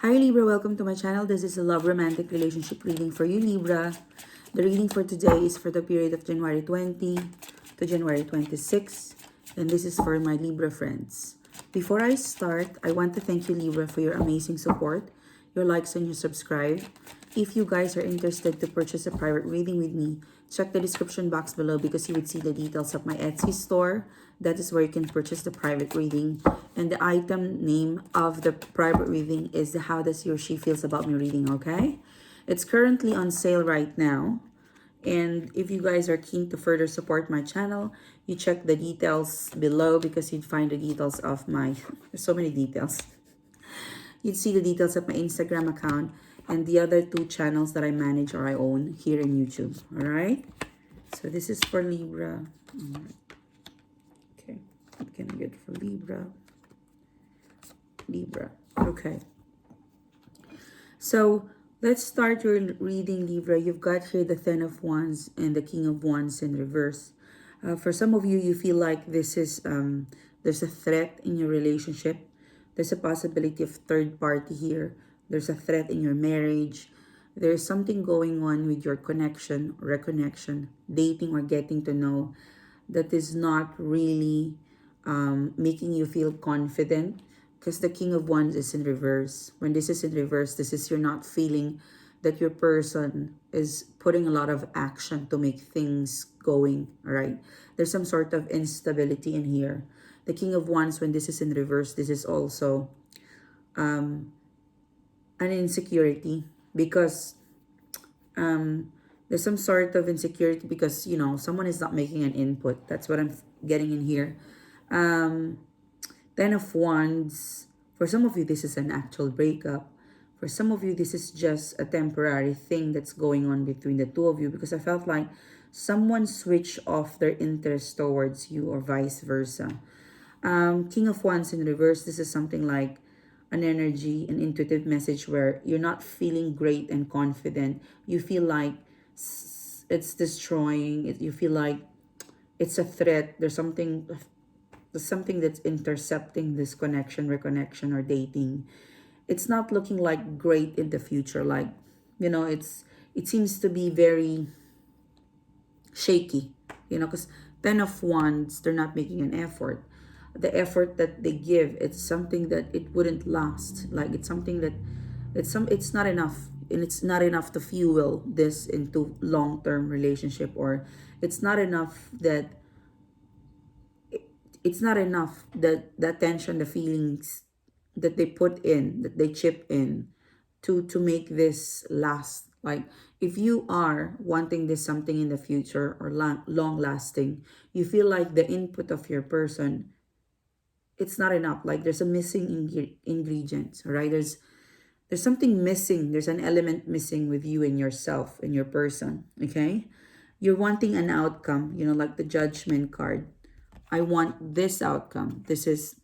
Hi Libra, welcome to my channel. This is a love romantic relationship reading for you, Libra. The reading for today is for the period of January 20 to January 26, and this is for my Libra friends. Before I start, I want to thank you, Libra, for your amazing support, your likes and your subscribe. If you guys are interested to purchase a private reading with me, check the description box below because you would see the details of my Etsy store. That is where you can purchase the private reading. And the item name of the private reading is the How Does He or She Feels About Me reading, okay? It's currently on sale right now. And if you guys are keen to further support my channel, you check the details below because you'd find the details of my, there's so many details. You'd see the details of my Instagram account and the other two channels that I manage or I own here in YouTube. All right. So this is for Libra. All right. Okay. What can I get for Libra? Libra. Okay. So let's start your reading, Libra. You've got here the Ten of Wands and the King of Wands in reverse. For some of you, you feel like this is there's a threat in your relationship. There's a possibility of third party here. There's a threat in your marriage. There's something going on with your connection, reconnection, dating or getting to know that is not really making you feel confident because the King of Wands is in reverse. When this is in reverse, this is you're not feeling that your person is putting a lot of action to make things going, all right? There's some sort of instability in here. The King of Wands, when this is in reverse, this is also an insecurity because there's some sort of insecurity because, you know, someone is not making an input. That's what I'm getting in here. Ten of Wands, for some of you, this is an actual breakup. For some of you, this is just a temporary thing that's going on between the two of you because I felt like someone switched off their interest towards you or vice versa. King of Wands in reverse, this is something like an energy, an intuitive message where you're not feeling great and confident. You feel like it's destroying. You feel like it's a threat. There's something that's intercepting this connection, reconnection, or dating. It's not looking like great in the future. Like, you know, it seems to be very shaky, you know, because Ten of Wands, they're not making an effort. The effort that they give, it's something that it wouldn't last. Like it's something that it's not enough. And it's not enough to fuel this into long-term relationship, or it's not enough that it's not enough that the attention, the feelings that they put in, that they chip in to make this last. Like if you are wanting this something in the future or long lasting, you feel like the input of your person, it's not enough. Like there's a missing ingredient, right? There's something missing. There's an element missing with you and yourself and your person. Okay, you're wanting an outcome, you know, like the Judgment card. I want this outcome. This is,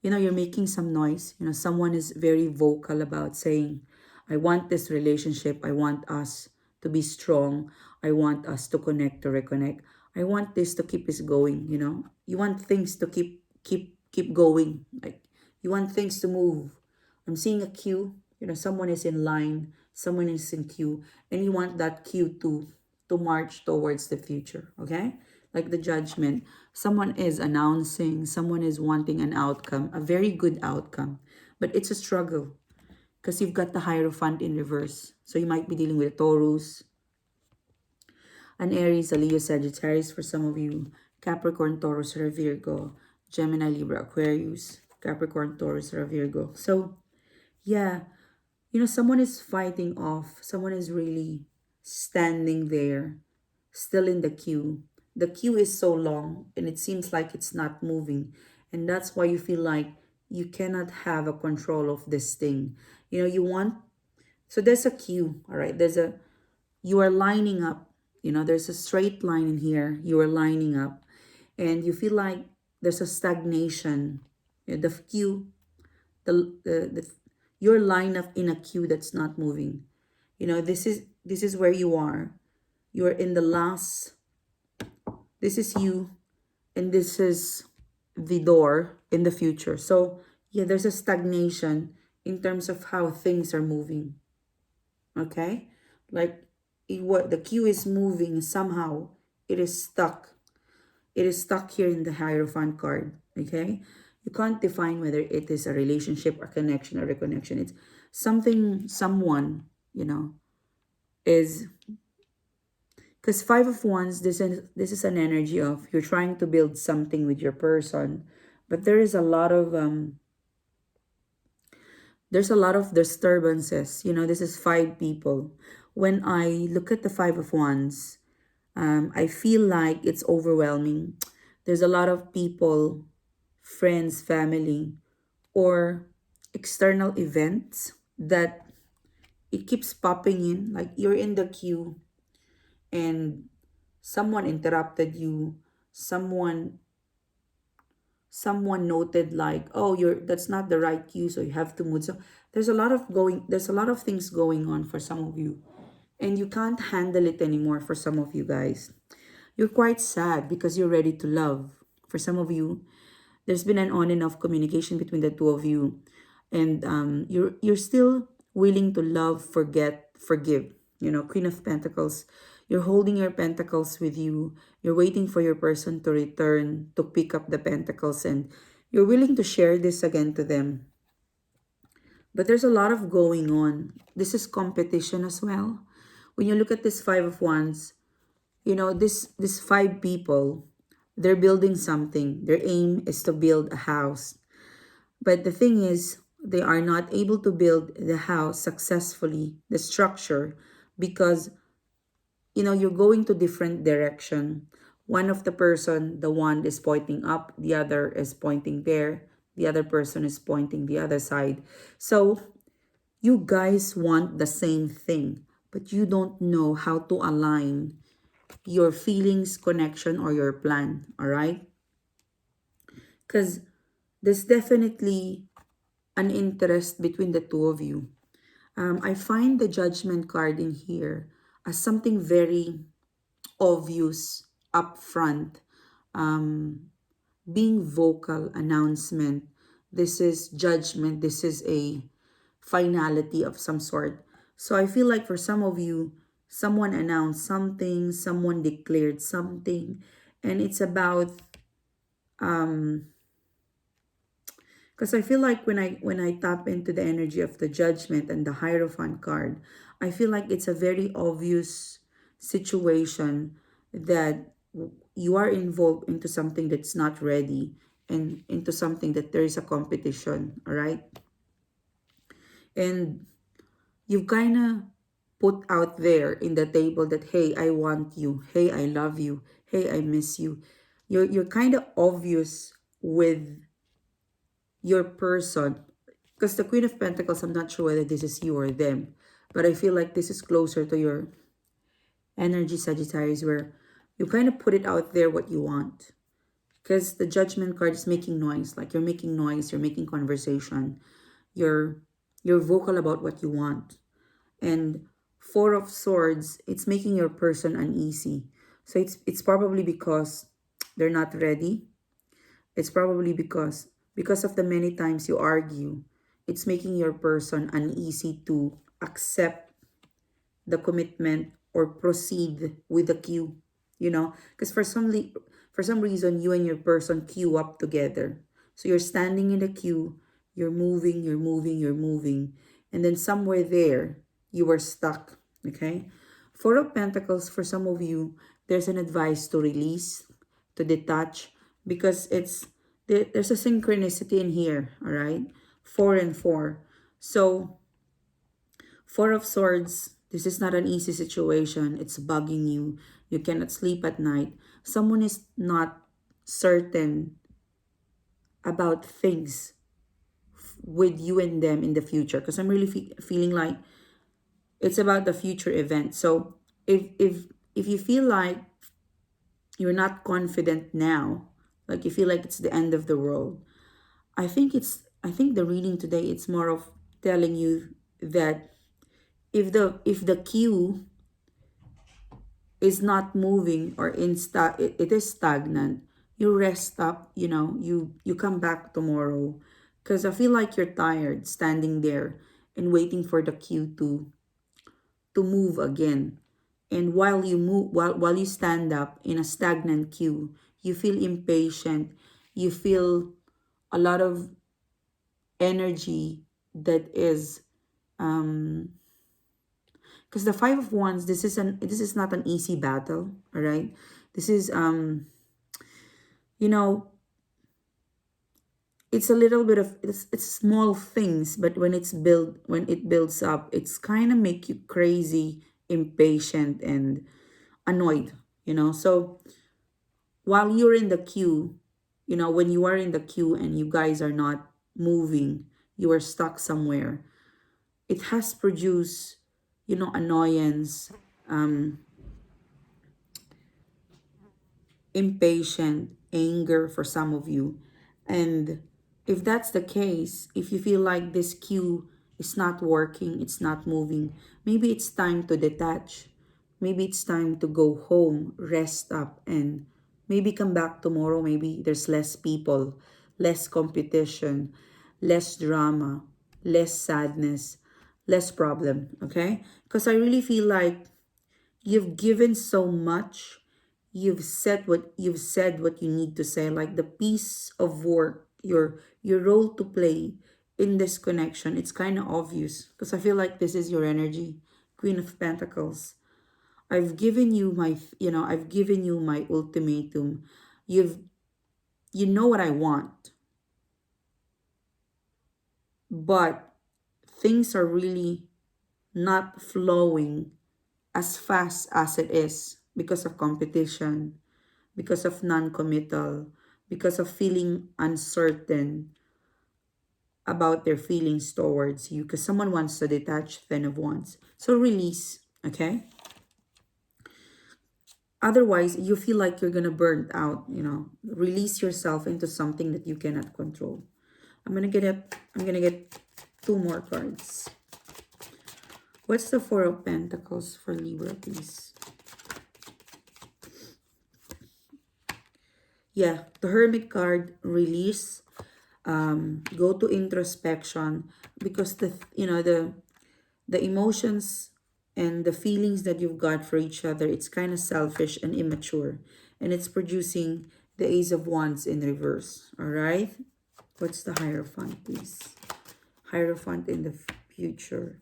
you know, you're making some noise. You know, someone is very vocal about saying, I want this relationship. I want us to be strong. I want us to connect, to reconnect. I want this to keep us going, you know. You want things to keep going. Like you want things to move. I'm seeing a queue. You know, someone is in line, someone is in queue, and you want that queue to march towards the future, okay? Like the Judgment, someone is announcing, someone is wanting an outcome, a very good outcome, but it's a struggle because you've got the Hierophant in reverse. So you might be dealing with a Taurus, an Aries, a Leo, Sagittarius for some of you, Capricorn, Taurus, or a Virgo, Gemini, Libra, Aquarius, Capricorn, Taurus, or a Virgo. So yeah, you know, someone is fighting off, someone is really standing there, still in the queue. The queue is so long and it seems like it's not moving. And that's why you feel like you cannot have a control of this thing. You know, you want, so there's a queue, all right? You are lining up, you know, there's a straight line in here. You are lining up and you feel like there's a stagnation. You know, the queue, the you're lined up in a queue that's not moving. You know, this is where you are. You're in the last, this is you, and this is the door in the future. So yeah, there's a stagnation in terms of how things are moving. Okay, like what the queue is moving somehow, it is stuck. It is stuck here in the Hierophant card. Okay, you can't define whether it is a relationship, a connection, or a connection. It's something, someone, you know, is, because Five of Wands, this is an energy of you're trying to build something with your person, but there is a lot of there's a lot of disturbances. This is five people. When I look at the Five of Wands, I feel like it's overwhelming. There's a lot of people, friends, family, or external events that it keeps popping in. Like you're in the queue and someone interrupted you, someone someone noted like, oh, you're that's not the right cue, so you have to move. So there's a lot of things going on for some of you, and you can't handle it anymore. For some of you guys, you're quite sad because you're ready to love. For some of you, there's been an on and off communication between the two of you, and you're still willing to love, forget, forgive. Queen of Pentacles, you're holding your pentacles with you. You're waiting for your person to return to pick up the pentacles, and you're willing to share this again to them. But there's a lot of going on. This is competition as well. When you look at this Five of Wands, this five people, they're building something. Their aim is to build a house. But the thing is, they are not able to build the house successfully, the structure, because you're going to different direction. One of the person, the one is pointing up, the other is pointing there, the other person is pointing the other side. So you guys want the same thing, but you don't know how to align your feelings, connection, or your plan. All right, because there's definitely an interest between the two of you. I find the Judgment card in here as something very obvious, upfront, being vocal, announcement. This is judgment. This is a finality of some sort. So I feel like for some of you, someone announced something, someone declared something, and it's about because I feel like when I tap into the energy of the Judgment and the Hierophant card, I feel like it's a very obvious situation that you are involved into something that's not ready, and into something that there is a competition, all right? And you've kind of put out there in the table that, hey, I want you, hey, I love you, hey, I miss you. You're kind of obvious with your person, because the Queen of Pentacles, I'm not sure whether this is you or them, but I feel like this is closer to your energy, Sagittarius, where you kind of put it out there what you want. Because the Judgment card is making noise, like you're making noise, you're making conversation, you're you're vocal about what you want. And Four of Swords, it's making your person uneasy. So it's probably because they're not ready. It's probably because of the many times you argue, it's making your person uneasy to accept the commitment or proceed with the queue. Because for some reason you and your person queue up together. So you're standing in the queue, you're moving, you're moving, you're moving, and then somewhere there you were stuck. Okay? Four of Pentacles, for some of you, there's an advice to release, to detach, because there's a synchronicity in here. All right, 4 and 4. So Four of Swords, this is not an easy situation. It's bugging you. You cannot sleep at night. Someone is not certain about things with you and them in the future, because I'm really feeling like it's about the future event. So if you feel like you're not confident now, like you feel like it's the end of the world, I think the reading today, it's more of telling you that if the queue is not moving, or it is stagnant, you rest up, you come back tomorrow Because I feel like you're tired standing there and waiting for the cue to move again. And while you move, while you stand up in a stagnant queue, you feel impatient. You feel a lot of energy that is because the Five of Wands, this is not an easy battle, all right? This is you know, it's a little bit of it's small things, but when it builds up, it's kind of make you crazy, impatient, and annoyed, So while you're in the queue, when you are in the queue and you guys are not moving, you are stuck somewhere, it has produced, annoyance, impatient, anger for some of you. And if that's the case, if you feel like this cue is not working, it's not moving, maybe it's time to detach. Maybe it's time to go home, rest up, and maybe come back tomorrow. Maybe there's less people, less competition, less drama, less sadness, less problem. Okay? Because I really feel like you've given so much. You've said what you need to say, like the piece of work, your role to play in this connection. It's kind of obvious because I feel like this is your energy, Queen of Pentacles. I've given you my ultimatum. You've you know what I want, but things are really not flowing as fast as it is because of competition, because of non-committal, because of feeling uncertain about their feelings towards you, because someone wants to detach, Ten of Wands. So release, okay? Otherwise, you feel like you're gonna burn out. Release yourself into something that you cannot control. I'm gonna get two more cards. What's the Four of Pentacles for Libra, please? Yeah, the Hermit card, release. Go to introspection, because the emotions and the feelings that you've got for each other, it's kind of selfish and immature, and it's producing the Ace of Wands in reverse. All right, what's the Hierophant, please? Hierophant in the future.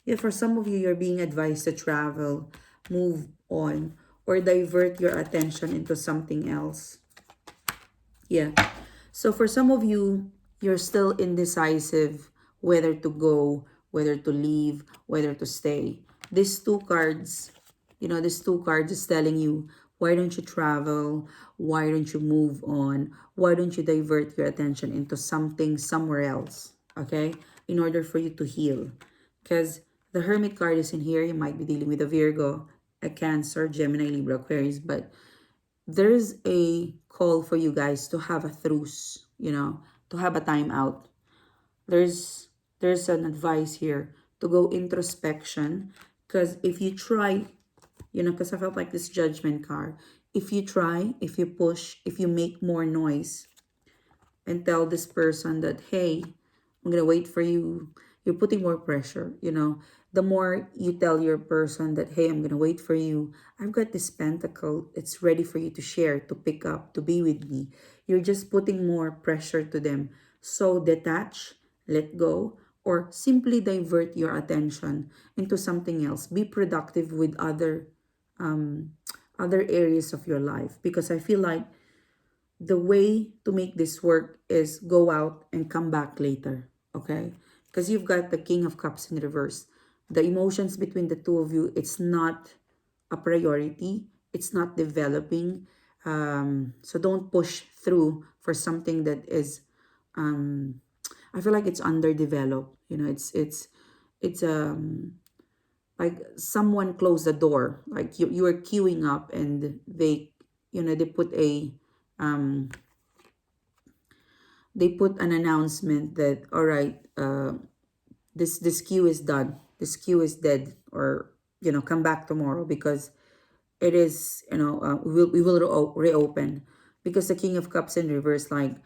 Yeah, for some of you, you're being advised to travel, move on, or divert your attention into something else. Yeah. So for some of you, you're still indecisive whether to go, whether to leave, whether to stay. These two cards, these two cards is telling you, why don't you travel? Why don't you move on? Why don't you divert your attention into something somewhere else? Okay? In order for you to heal. Because the Hermit card is in here. You might be dealing with a Virgo, a Cancer, Gemini, Libra, Aquarius, but there's a call for you guys to have a truce, to have a timeout. There's an advice here to go introspection, because if you try, because I felt like this Judgment card. If you try, if you push, if you make more noise, and tell this person that, hey, I'm gonna wait for you, you're putting more pressure. The more you tell your person that, hey, I'm gonna wait for you, I've got this pentacle, it's ready for you to share, to pick up, to be with me, you're just putting more pressure to them. So detach, let go, or simply divert your attention into something else. Be productive with other areas of your life, because I feel like the way to make this work is go out and come back later, okay? Because you've got the King of Cups in reverse. The emotions between the two of you, it's not a priority. It's not developing. So don't push through for something that is, I feel like it's underdeveloped. It's like someone closed the door. Like you are queuing up, and they put an announcement that, all right, this queue is done, this queue is dead, or come back tomorrow, because it is, we will reopen. Because the King of Cups in reverse, like,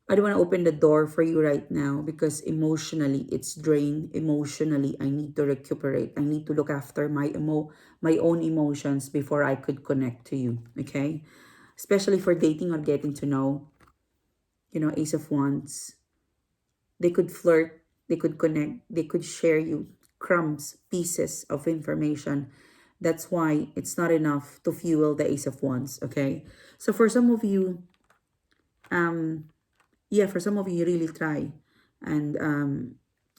I don't want to open the door for you right now because emotionally it's drained. Emotionally, I need to recuperate. I need to look after my own emotions before I could connect to you. Okay? Especially for dating or getting to know, Ace of Wands. They could flirt, they could connect, they could share you crumbs, pieces of information. That's why it's not enough to fuel the Ace of Wands, okay? So for some of you, yeah, for some of you, you really try. And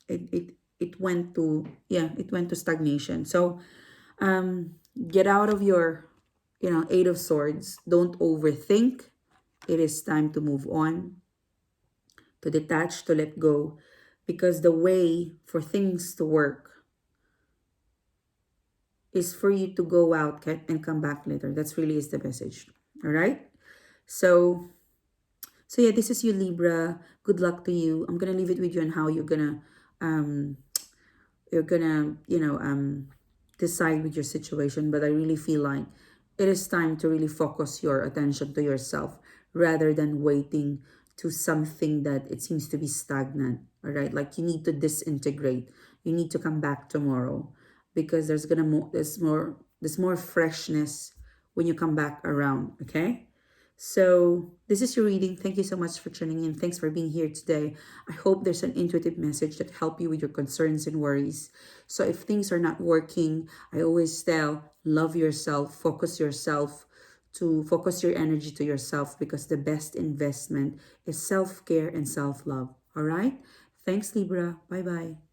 it went to, yeah, it went to stagnation. So get out of your, Eight of Swords. Don't overthink. It is time to move on, to detach, to let go. Because the way for things to work is for you to go out and come back later. That's really is the message. All right. So, yeah, this is you, Libra. Good luck to you. I'm gonna leave it with you on how um, you're gonna decide with your situation. But I really feel like it is time to really focus your attention to yourself rather than waiting to something that it seems to be stagnant. All right, like you need to disintegrate. You need to come back tomorrow because there's more freshness when you come back around. Okay. So, this is your reading. Thank you so much for tuning in. Thanks for being here today. I hope there's an intuitive message that help you with your concerns and worries. So, if things are not working, I always tell, love yourself, focus your energy to yourself because the best investment is self-care and self-love. All right? Thanks, Libra. Bye-bye.